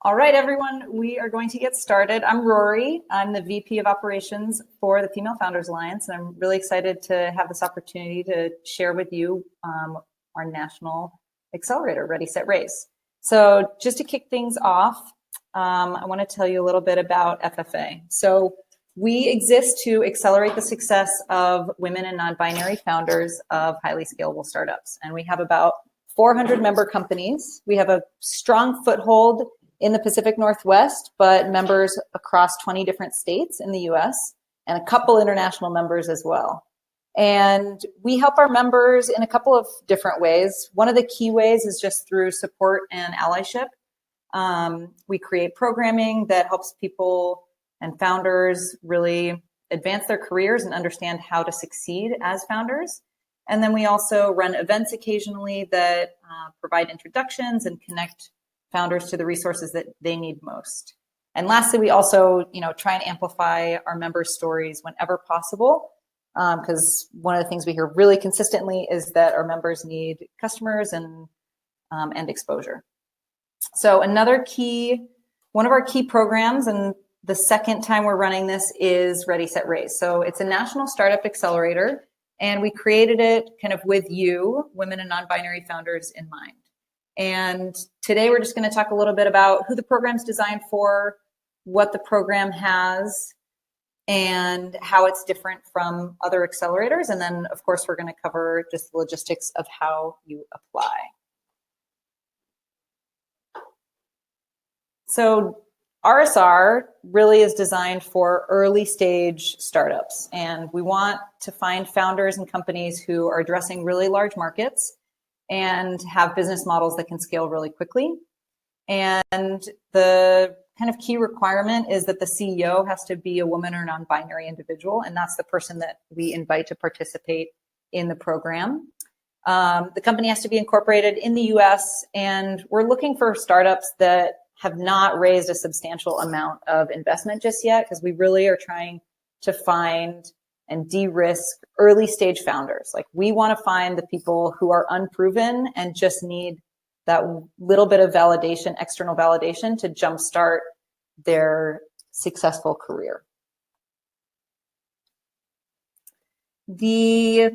All right, everyone, we are going to get started. I'm Rory. I'm the VP of Operations for the Female Founders Alliance, and I'm really excited to have this opportunity to share with you our national accelerator, Ready, Set, Raise. So just to kick things off, I want to tell you a little bit about FFA. So we exist to accelerate the success of women and non-binary founders of highly scalable startups. And we have about 400 member companies. We have a strong foothold in the Pacific Northwest, but members across 20 different states in the US and a couple international members as well. And we help our members in a couple of different ways. One of the key ways is just through support and allyship. We create programming that helps people and founders really advance their careers and understand how to succeed as founders. And then we also run events occasionally that provide introductions and connect founders to the resources that they need most. And lastly, we also, try and amplify our members' stories whenever possible, because one of the things we hear really consistently is that our members need customers and exposure. So one of our key programs, and the second time we're running this, is Ready, Set, Raise. So it's a national startup accelerator, and we created it kind of with you, women and non-binary founders, in mind. And today we're just going to talk a little bit about who the program's designed for, what the program has, and how it's different from other accelerators. And then, of course, we're going to cover just the logistics of how you apply. So RSR really is designed for early stage startups. And we want to find founders and companies who are addressing really large markets and have business models that can scale really quickly. And the kind of key requirement is that the CEO has to be a woman or non-binary individual, and that's the person that we invite to participate in the program. The company has to be incorporated in the US, and we're looking for startups that have not raised a substantial amount of investment just yet, because we really are trying to find and de-risk early stage founders. Like, we want to find the people who are unproven and just need that little bit of validation, external validation, to jumpstart their successful career. The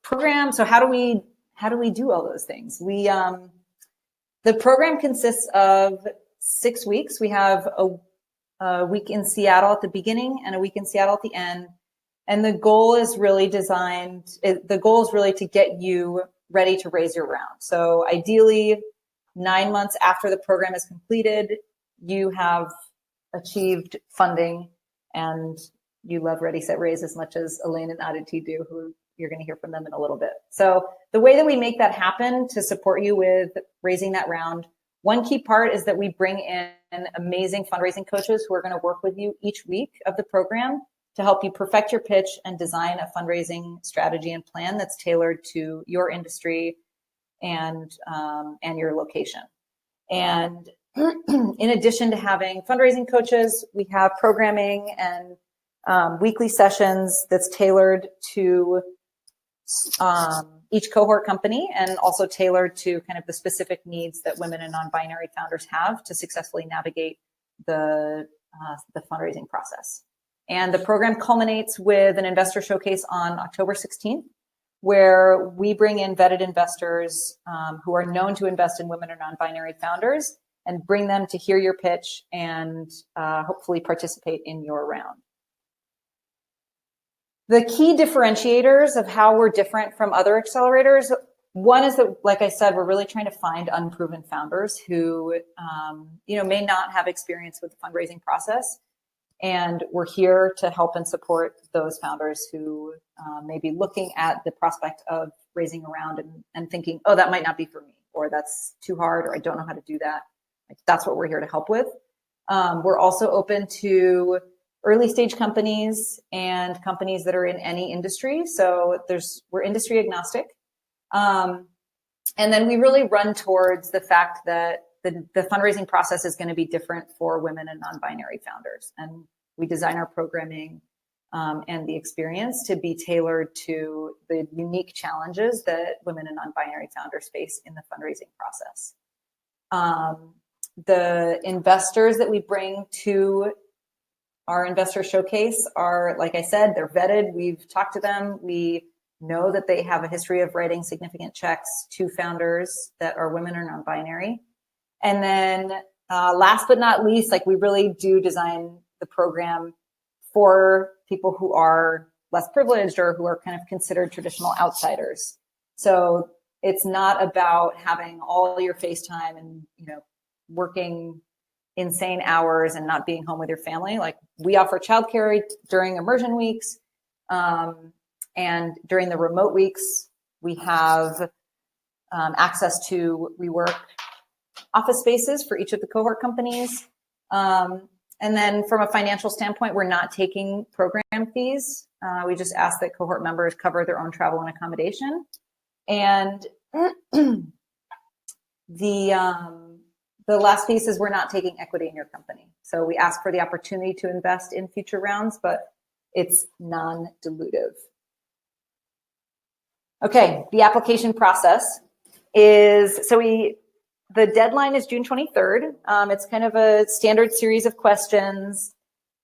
program, so how do we do all those things? The program consists of 6 weeks. We have a week in Seattle at the beginning and a week in Seattle at the end. And the goal is really to get you ready to raise your round. So ideally, 9 months after the program is completed, you have achieved funding and you love Ready, Set, Raise as much as Elaine and Aditi do, who you're going to hear from them in a little bit. So the way that we make that happen to support you with raising that round, one key part is that we bring in amazing fundraising coaches who are going to work with you each week of the program to help you perfect your pitch and design a fundraising strategy and plan that's tailored to your industry and your location. And in addition to having fundraising coaches, we have programming and weekly sessions that's tailored to each cohort company, and also tailored to kind of the specific needs that women and non-binary founders have to successfully navigate the fundraising process. And the program culminates with an investor showcase on October 16th, where we bring in vetted investors who are known to invest in women or non-binary founders and bring them to hear your pitch and hopefully participate in your round. The key differentiators of how we're different from other accelerators, one is that, like I said, we're really trying to find unproven founders who may not have experience with the fundraising process. And we're here to help and support those founders who may be looking at the prospect of raising a round and thinking, oh, that might not be for me, or that's too hard, or I don't know how to do that. That's what we're here to help with. We're also open to early stage companies and companies that are in any industry. So we're industry agnostic. And then we really run towards the fact that the fundraising process is going to be different for women and non-binary founders. And we design our programming and the experience to be tailored to the unique challenges that women and non-binary founders face in the fundraising process. The investors that we bring to our investor showcase are, like I said, they're vetted. We've talked to them. We know that they have a history of writing significant checks to founders that are women or non-binary. And then last but not least, like we really do design the program for people who are less privileged or who are kind of considered traditional outsiders. So it's not about having all your face time and, you know, working insane hours and not being home with your family. Like we offer childcare during immersion weeks. And during the remote weeks, we have access to WeWork office spaces for each of the cohort companies. And then from a financial standpoint, we're not taking program fees. We just ask that cohort members cover their own travel and accommodation. And the last piece is we're not taking equity in your company. So we ask for the opportunity to invest in future rounds, but it's non-dilutive. Okay, the application process is, the deadline is June 23rd. It's kind of a standard series of questions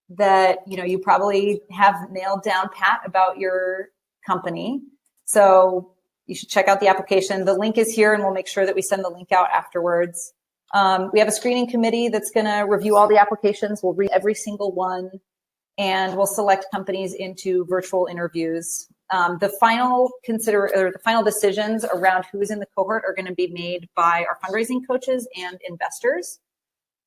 that, you know, you probably have nailed down pat about your company. So you should check out the application. The link is here and we'll make sure that we send the link out afterwards. We have a screening committee that's gonna review all the applications. We'll read every single one and we'll select companies into virtual interviews. The final decisions around who's in the cohort are going to be made by our fundraising coaches and investors.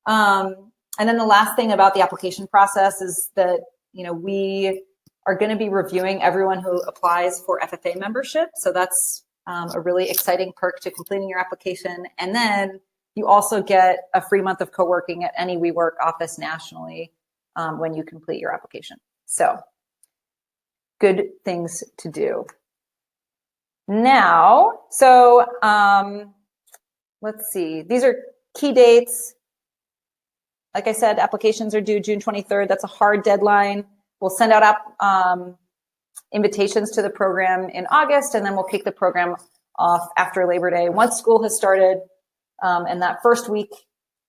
And then the last thing about the application process is that, you know, we are going to be reviewing everyone who applies for FFA membership. So that's a really exciting perk to completing your application. And then you also get a free month of co-working at any WeWork office nationally when you complete your application. So good things to do. Now, so let's see. These are key dates. Like I said, applications are due June 23rd. That's a hard deadline. We'll send out invitations to the program in August, and then we'll kick the program off after Labor Day once school has started. And that first week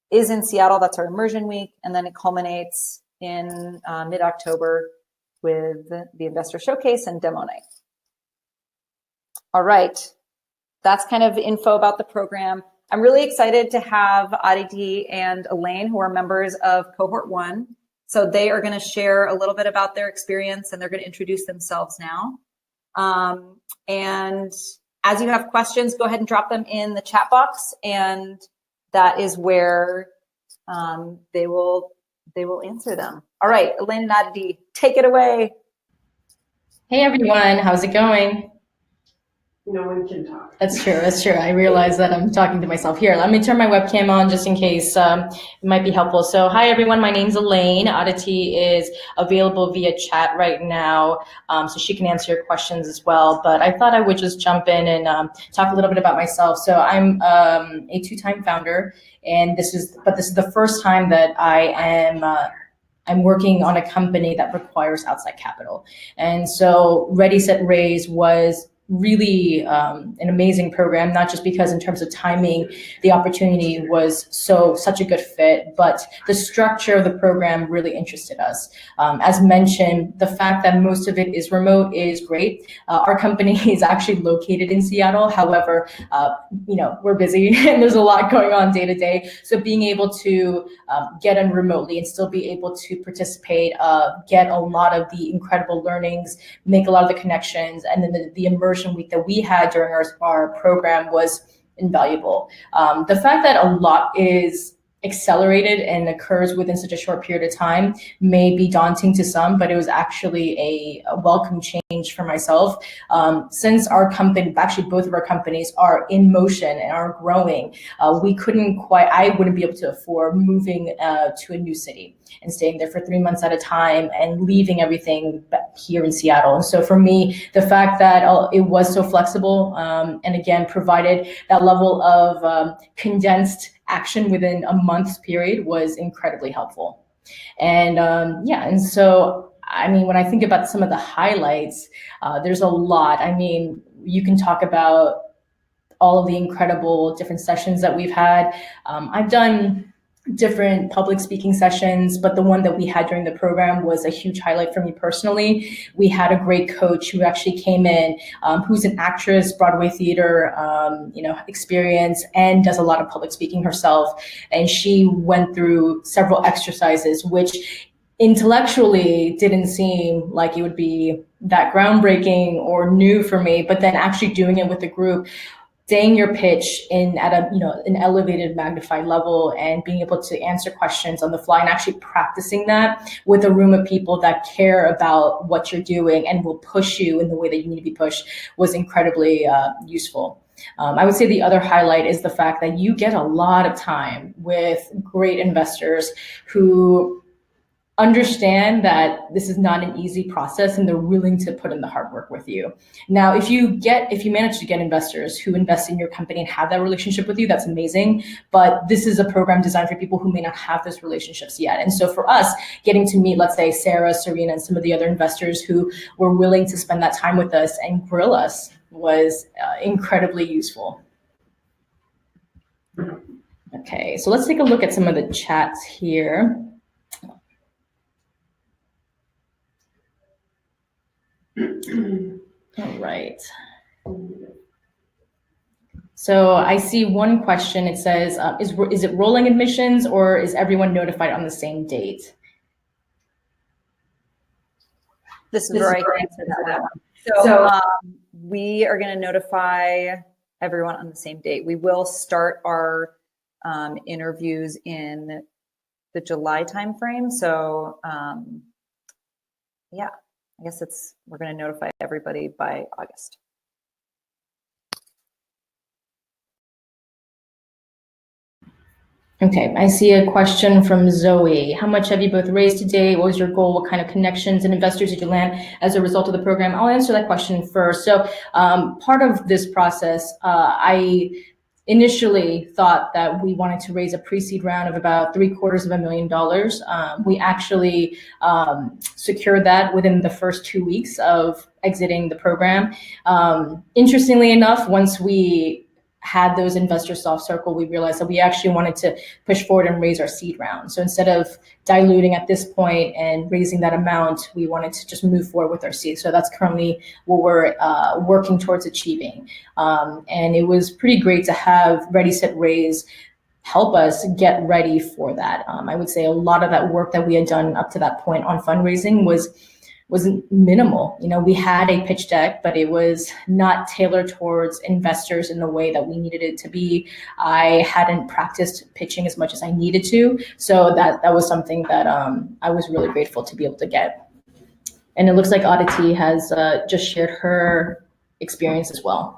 is in Seattle. That's our immersion week. And then it culminates in mid-October with the investor showcase and demo night. All right, that's kind of info about the program. I'm really excited to have Aditi and Elaine, who are members of Cohort 1. So they are going to share a little bit about their experience and they're going to introduce themselves now. And as you have questions, go ahead and drop them in the chat box, and that is where they will answer them. All right, Elaine and Aditi, take it away. Hey everyone, how's it going? No one can talk. That's true, that's true. I realize that I'm talking to myself. Here, let me turn my webcam on just in case it might be helpful. So hi everyone, my name's Elaine. Aditi is available via chat right now, so she can answer your questions as well. But I thought I would just jump in and talk a little bit about myself. So I'm a two-time founder, and this is the first time that I'm working on a company that requires outside capital. And so Ready, Set, Raise was really an amazing program, not just because in terms of timing, the opportunity was such a good fit, but the structure of the program really interested us. As mentioned, the fact that most of it is remote is great. Our company is actually located in Seattle. However, you know, we're busy and there's a lot going on day to day. So being able to get in remotely and still be able to participate, get a lot of the incredible learnings, make a lot of the connections, and then the immersion week that we had during our program was invaluable. The fact that a lot is accelerated and occurs within such a short period of time may be daunting to some, but it was actually a welcome change for myself. Since our company, actually both of our companies are in motion and are growing, I wouldn't be able to afford moving to a new city and staying there for 3 months at a time and leaving everything here in Seattle. And so for me, the fact that it was so flexible and again, provided that level of condensed action within a month's period was incredibly helpful. And and so, I mean, when I think about some of the highlights, there's a lot. I mean, you can talk about all of the incredible different sessions that we've had. I've done different public speaking sessions, but the one that we had during the program was a huge highlight for me personally. We had a great coach who actually came in, who's an actress, Broadway theater, experience, and does a lot of public speaking herself. And she went through several exercises, which intellectually didn't seem like it would be that groundbreaking or new for me, but then actually doing it with a group, saying your pitch at an elevated, magnified level, and being able to answer questions on the fly, and actually practicing that with a room of people that care about what you're doing and will push you in the way that you need to be pushed was incredibly useful. I would say the other highlight is the fact that you get a lot of time with great investors who understand that this is not an easy process, and they're willing to put in the hard work with you. Now, if you manage to get investors who invest in your company and have that relationship with you, that's amazing. But this is a program designed for people who may not have those relationships yet. And so for us, getting to meet, let's say, Sarah, Serena, and some of the other investors who were willing to spend that time with us and grill us was incredibly useful. Okay, so let's take a look at some of the chats here. All right. So I see one question. It says, is it rolling admissions, or is everyone notified on the same date? This is where I can answer that one. So we are going to notify everyone on the same date. We will start our interviews in the July timeframe. So yeah. I guess we're going to notify everybody by August. Okay, I see a question from Zoe. How much have you both raised today? What was your goal? What kind of connections and investors did you land as a result of the program? I'll answer that question first. So part of this process, I initially thought that we wanted to raise a pre-seed round of about $750,000. We actually secured that within the first 2 weeks of exiting the program. Interestingly enough, once we had those investors soft circle, we realized that we actually wanted to push forward and raise our seed round. So instead of diluting at this point and raising that amount, we wanted to just move forward with our seed. So that's currently what we're working towards achieving. And it was pretty great to have Ready, Set, Raise help us get ready for that. I would say a lot of that work that we had done up to that point on fundraising was minimal. We had a pitch deck, but it was not tailored towards investors in the way that we needed it to be. I hadn't practiced pitching as much as I needed to. So that was something that I was really grateful to be able to get. And it looks like Aditi has just shared her experience as well.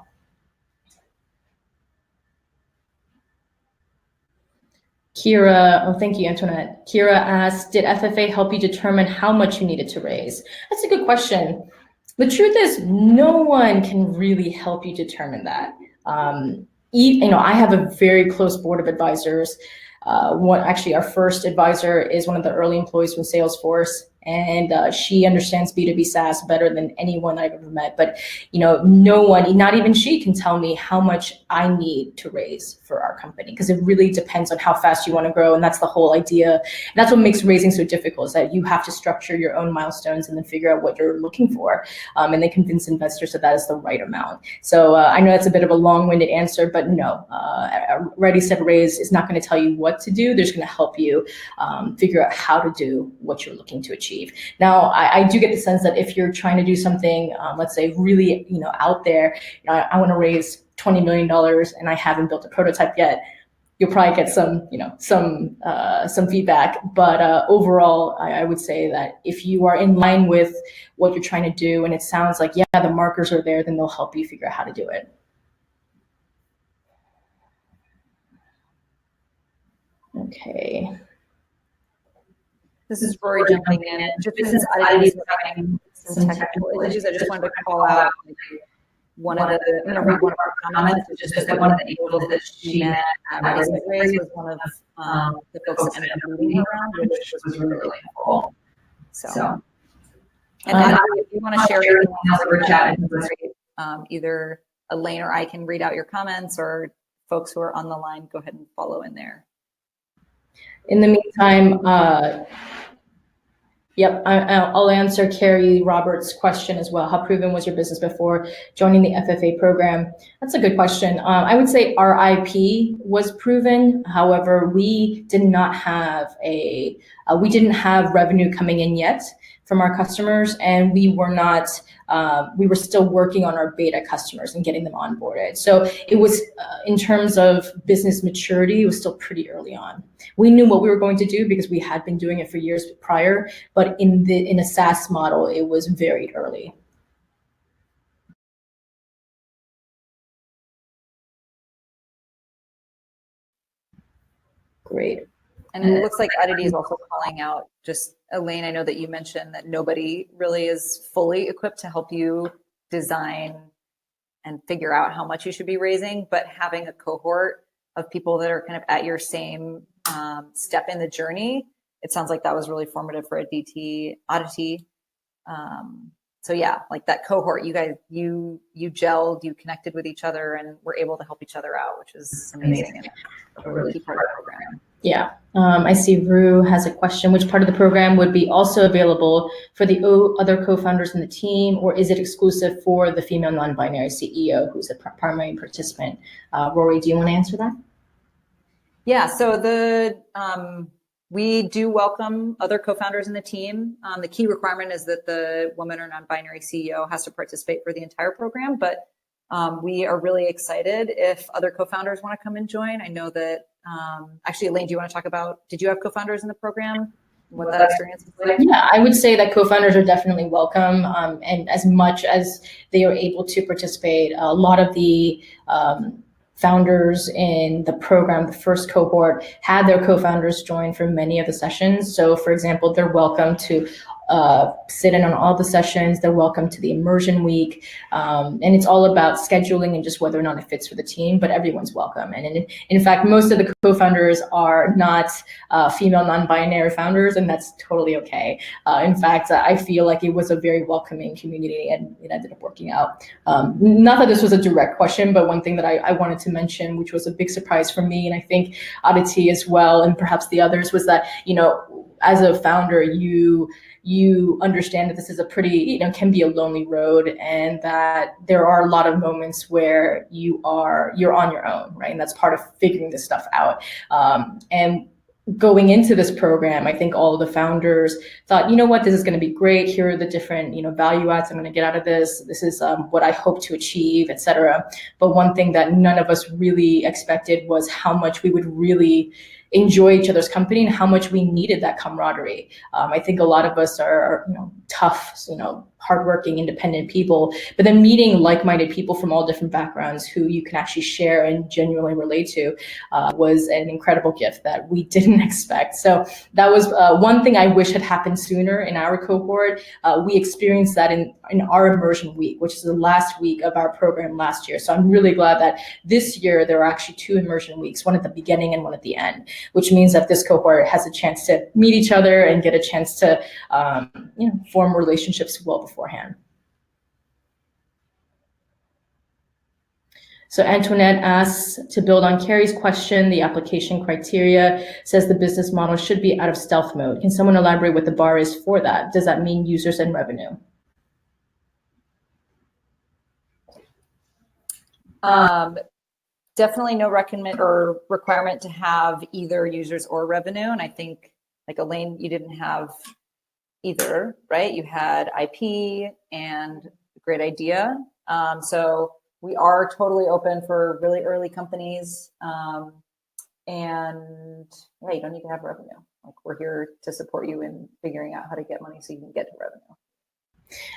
Kira, oh, thank you, Antoinette. Kira asked, did FFA help you determine how much you needed to raise? That's a good question. The truth is, no one can really help you determine that. I have a very close board of advisors. Actually, our first advisor is one of the early employees from Salesforce, and she understands B2B SaaS better than anyone I've ever met. But no one, not even she, can tell me how much I need to raise for our company, because it really depends on how fast you want to grow, and that's the whole idea. And that's what makes raising so difficult, is that you have to structure your own milestones and then figure out what you're looking for, and then convince investors that is the right amount. So I know that's a bit of a long-winded answer, but no, Ready, Set, Raise is not going to tell you what to do. They're just going to help you figure out how to do what you're looking to achieve. Now, I do get the sense that if you're trying to do something, let's say really, out there, I want to raise $20 million and I haven't built a prototype yet, you'll probably get some feedback. But overall, I would say that if you are in line with what you're trying to do and it sounds like, yeah, the markers are there, then they'll help you figure out how to do it. Okay. This is Rory jumping in. Just since Aditi is having some technical issues, I just wanted to call out one of the, I'm going to read one of our comments, which is just that one of the angels that she met at Ready, Set, Raise was one of the folks that ended up leading her around, which was really, really helpful. So, and Aditi, if you want to share anything else over chat, either Elaine or I can read out your comments, or folks who are on the line, go ahead and follow in there. In the meantime, I'll answer Carrie Roberts' question as well. How proven was your business before joining the FFA program? That's a good question. I would say our IP was proven. However, we didn't have revenue coming in yet from our customers, and we were still working on our beta customers and getting them onboarded. So it was, in terms of business maturity, it was still pretty early on. We knew what we were going to do because we had been doing it for years prior, but in a SaaS model, it was very early. Great. And it looks like Aditi is also calling out, just Elaine, I know that you mentioned that nobody really is fully equipped to help you design and figure out how much you should be raising, but having a cohort of people that are kind of at your same step in the journey, it sounds like that was really formative for Aditi. So yeah, like that cohort, you guys, you gelled, you connected with each other, and were able to help each other out, which is amazing and a really key part of the program. Yeah, I see Rue has a question. Which part of the program would be also available for the other co-founders in the team, or is it exclusive for the female non-binary CEO who's a primary participant? Rory, do you want to answer that? Yeah, so we do welcome other co-founders in the team. The key requirement is that the woman or non-binary CEO has to participate for the entire program, but we are really excited if other co-founders want to come and join. I know that, actually, Elaine, do you want to talk about, did you have co-founders in the program? What that experience is like? Yeah, I would say that co-founders are definitely welcome. And as much as they are able to participate, a lot of the founders in the program, the first cohort, had their co-founders join for many of the sessions. So for example, they're welcome to sit in on all the sessions. They're welcome to the immersion week. And it's all about scheduling and just whether or not it fits for the team, but everyone's welcome. And in fact, most of the co-founders are not female non-binary founders, and that's totally okay. In fact, I feel like it was a very welcoming community, and it ended up working out. Not that this was a direct question, but one thing that I wanted to mention, which was a big surprise for me, and I think Aditi as well, and perhaps the others, was that, as a founder, you understand that this is a pretty, can be a lonely road, and that there are a lot of moments where you're on your own, right? And that's part of figuring this stuff out. And going into this program, I think all of the founders thought, you know what, this is going to be great. Here are the different, value adds I'm going to get out of this. This is what I hope to achieve, et cetera. But one thing that none of us really expected was how much we would really enjoy each other's company and how much we needed that camaraderie. I think a lot of us are tough, hardworking, independent people, but then meeting like-minded people from all different backgrounds who you can actually share and genuinely relate to was an incredible gift that we didn't expect. So that was one thing I wish had happened sooner in our cohort. We experienced that in our immersion week, which is the last week of our program last year. So I'm really glad that this year there are actually 2 immersion weeks, one at the beginning and one at the end, which means that this cohort has a chance to meet each other and get a chance to form relationships well beforehand. So Antoinette asks, to build on Carrie's question, the application criteria says the business model should be out of stealth mode. Can someone elaborate what the bar is for that? Does that mean users and revenue? Definitely no requirement to have either users or revenue. And I think, like Elaine, you didn't have either, right? You had IP and a great idea. So we are totally open for really early companies. And yeah, you don't need to have revenue. Like, we're here to support you in figuring out how to get money so you can get to revenue.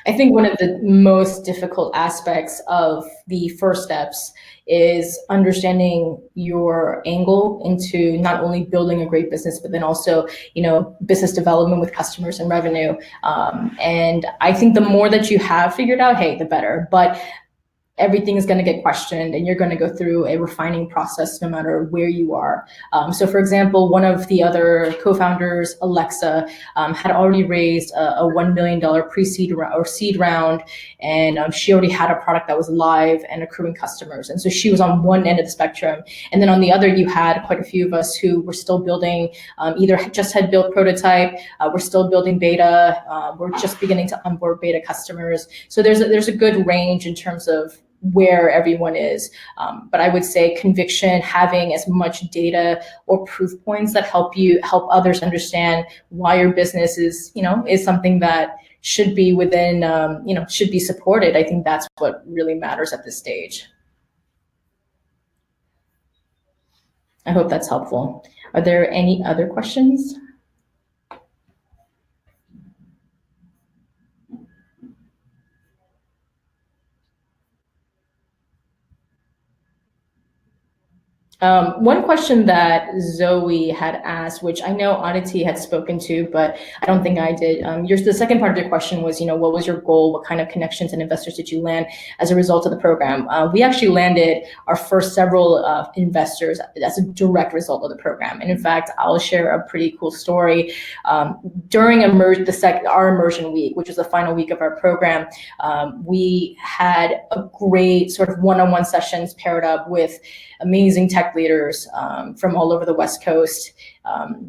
I think one of the most difficult aspects of the first steps is understanding your angle into not only building a great business, but then also, business development with customers and revenue. And I think the more that you have figured out, hey, the better. But everything is going to get questioned, and you're going to go through a refining process no matter where you are. So for example, one of the other co-founders, Alexa, had already raised a $1 million pre-seed or seed round, and she already had a product that was live and accruing customers. And so she was on one end of the spectrum. And then on the other, you had quite a few of us who were still building, either just had built prototype, we're still building beta, we're just beginning to onboard beta customers. So there's a good range in terms of where everyone is. But I would say conviction, having as much data or proof points that help others understand why your business is something that should be within, should be supported. I think that's what really matters at this stage. I hope that's helpful. Are there any other questions? One question that Zoe had asked, which I know Aditi had spoken to, but I don't think I did. The second part of your question was, what was your goal? What kind of connections and investors did you land as a result of the program? We actually landed our first several investors as a direct result of the program. And in fact, I'll share a pretty cool story. During our immersion week, which was the final week of our program, we had a great sort of one-on-one sessions paired up with amazing tech leaders from all over the West Coast,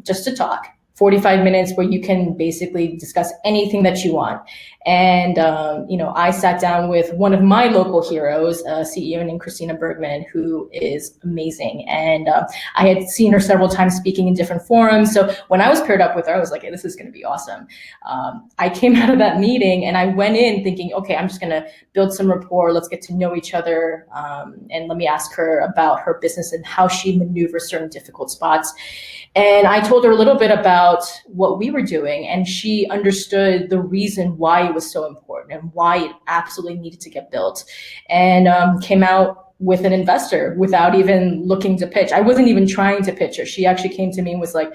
just to talk. 45 minutes where you can basically discuss anything that you want. And, I sat down with one of my local heroes, a CEO named Christina Bergman, who is amazing. And I had seen her several times speaking in different forums. So when I was paired up with her, I was like, hey, this is going to be awesome. I came out of that meeting and I went in thinking, okay, I'm just going to build some rapport. Let's get to know each other. And let me ask her about her business and how she maneuvers certain difficult spots. And I told her a little bit about what we were doing, and she understood the reason why it was so important and why it absolutely needed to get built, and came out with an investor without even looking to pitch. I wasn't even trying to pitch her. She actually came to me and was like,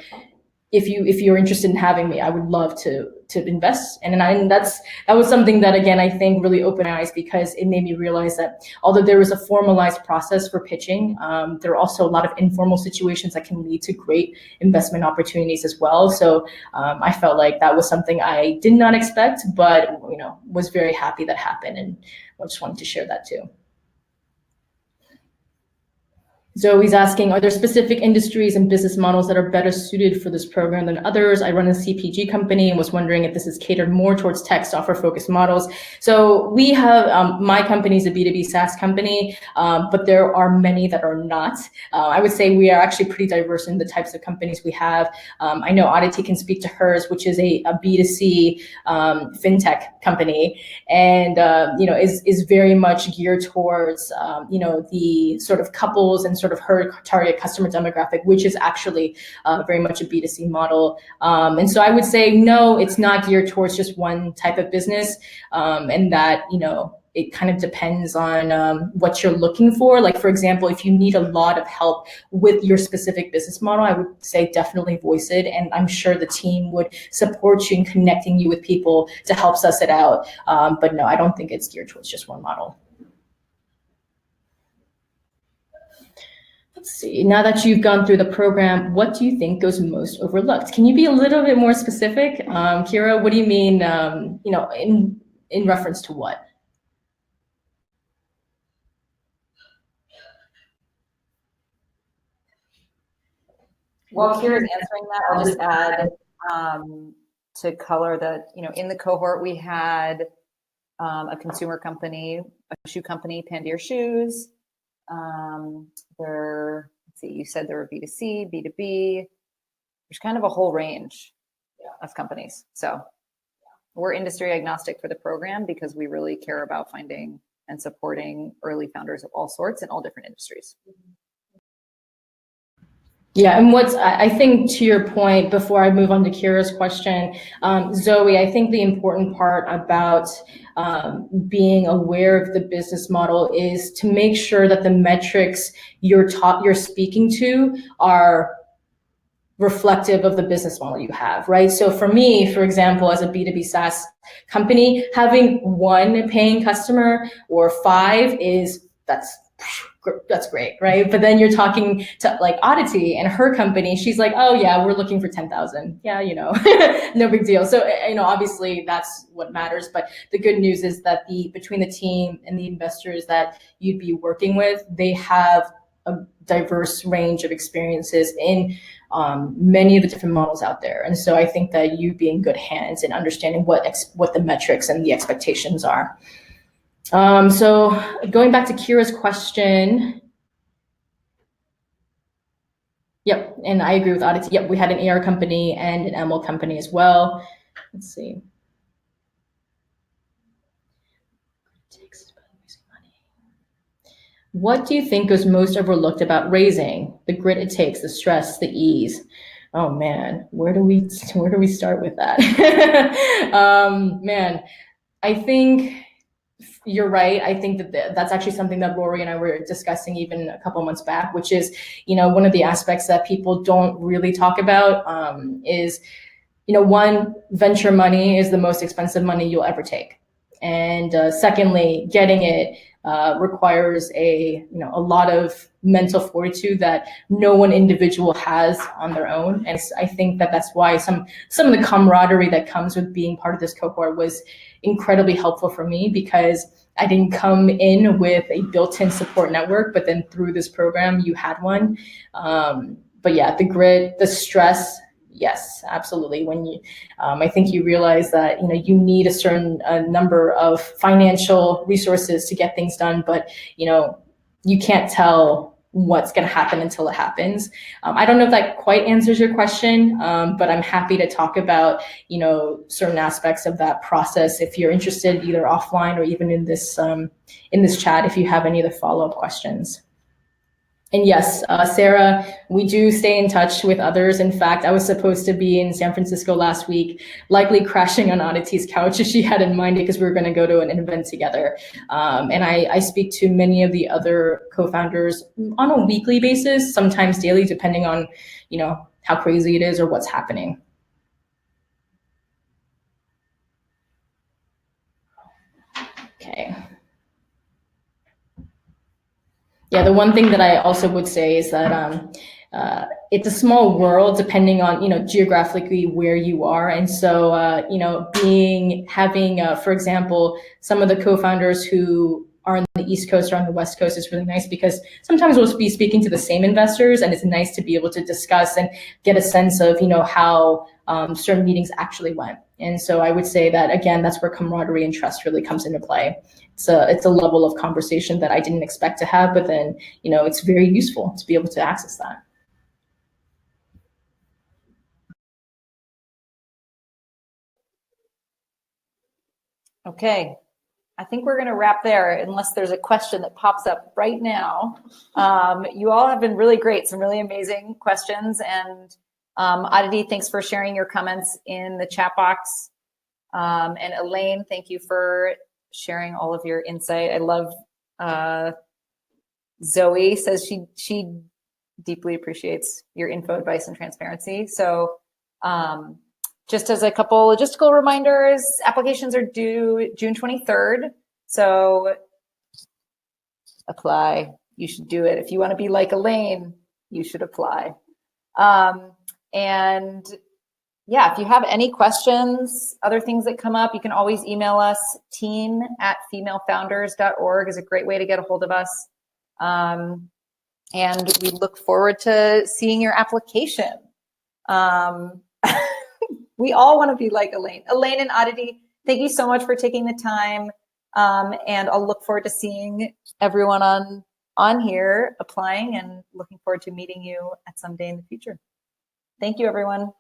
if you're interested in having me, I would love to invest. And that was something that, again, I think really opened my eyes, because it made me realize that although there was a formalized process for pitching, there are also a lot of informal situations that can lead to great investment opportunities as well. So I felt like that was something I did not expect, but was very happy that happened, and I just wanted to share that too. Zoe's asking, are there specific industries and business models that are better suited for this program than others? I run a CPG company and was wondering if this is catered more towards tech software focused models. So we have, my company is a B2B SaaS company, but there are many that are not. I would say we are actually pretty diverse in the types of companies we have. I know Aditi can speak to hers, which is a B2C fintech company, and is very much geared towards the sort of couples and sort of her target customer demographic, which is actually very much a B2C model. And so I would say, no, it's not geared towards just one type of business, and that, it kind of depends on what you're looking for. Like, for example, if you need a lot of help with your specific business model, I would say definitely voice it. And I'm sure the team would support you in connecting you with people to help suss it out. But no, I don't think it's geared towards just one model. Let's see, now that you've gone through the program, what do you think goes most overlooked? Can you be a little bit more specific? Kira, what do you mean, in reference to what? While Kira's answering that, I'll just add to color that, in the cohort, we had a consumer company, a shoe company, Pandier Shoes. Let's see, you said there were B2C, B2B. There's kind of a whole range of companies. So we're industry agnostic for the program because we really care about finding and supporting early founders of all sorts in all different industries. Yeah, and I think, to your point, before I move on to Kira's question, Zoe, I think the important part about being aware of the business model is to make sure that the metrics you're speaking to are reflective of the business model you have, right? So for me, for example, as a B2B SaaS company, having one paying customer or 5 that's great, right? But then you're talking to like Aditi and her company, she's like, oh yeah, we're looking for 10,000. Yeah, no big deal. So, obviously that's what matters. But the good news is that between the team and the investors that you'd be working with, they have a diverse range of experiences in many of the different models out there. And so I think that you'd be in good hands in understanding what the metrics and the expectations are. So going back to Kira's question. Yep, and I agree with Aditi. Yep, we had an AR company and an ML company as well. Let's see. What do you think is most overlooked about raising? The grit it takes, the stress, the ease. Oh man, where do we start with that? Man, I think you're right. I think that that's actually something that Rory and I were discussing even a couple months back, which is, one of the aspects that people don't really talk about is, one, venture money is the most expensive money you'll ever take. And secondly, getting it requires a lot of mental fortitude that no one individual has on their own. And I think that that's why some of the camaraderie that comes with being part of this cohort was incredibly helpful for me, because I didn't come in with a built-in support network, but then through this program, you had one. But yeah, the grit, the stress, yes, absolutely. When I think you realize that, you need a certain number of financial resources to get things done, but, you can't tell what's going to happen until it happens. I don't know if that quite answers your question, but I'm happy to talk about, certain aspects of that process if you're interested, either offline or even in this chat, if you have any other follow-up questions. And yes, Sarah, we do stay in touch with others. In fact, I was supposed to be in San Francisco last week, likely crashing on Aditi's couch if she had in mind, because we were going to go to an event together. And I speak to many of the other co-founders on a weekly basis, sometimes daily, depending on, how crazy it is or what's happening. Okay. Yeah, the one thing that I also would say is that it's a small world depending on, geographically where you are. And so, having, for example, some of the co-founders who are on the East Coast or on the West Coast is really nice, because sometimes we'll be speaking to the same investors, and it's nice to be able to discuss and get a sense of, how certain meetings actually went. And so I would say that, again, that's where camaraderie and trust really comes into play. It's a level of conversation that I didn't expect to have, but then, it's very useful to be able to access that. Okay, I think we're going to wrap there, unless there's a question that pops up right now. You all have been really great, some really amazing questions. And Aditi, thanks for sharing your comments in the chat box. And Elaine, thank you for sharing all of your insight. I love Zoe says she deeply appreciates your info, advice, and transparency. So just as a couple logistical reminders, applications are due June 23rd. So apply. You should do it. If you want to be like Elaine, you should apply. And yeah, if you have any questions, other things that come up, you can always email us. team@femalefounders.org is a great way to get a hold of us. And we look forward to seeing your application. We all want to be like Elaine. Elaine and Aditi, thank you so much for taking the time. And I'll look forward to seeing everyone on here applying, and looking forward to meeting you at some day in the future. Thank you, everyone.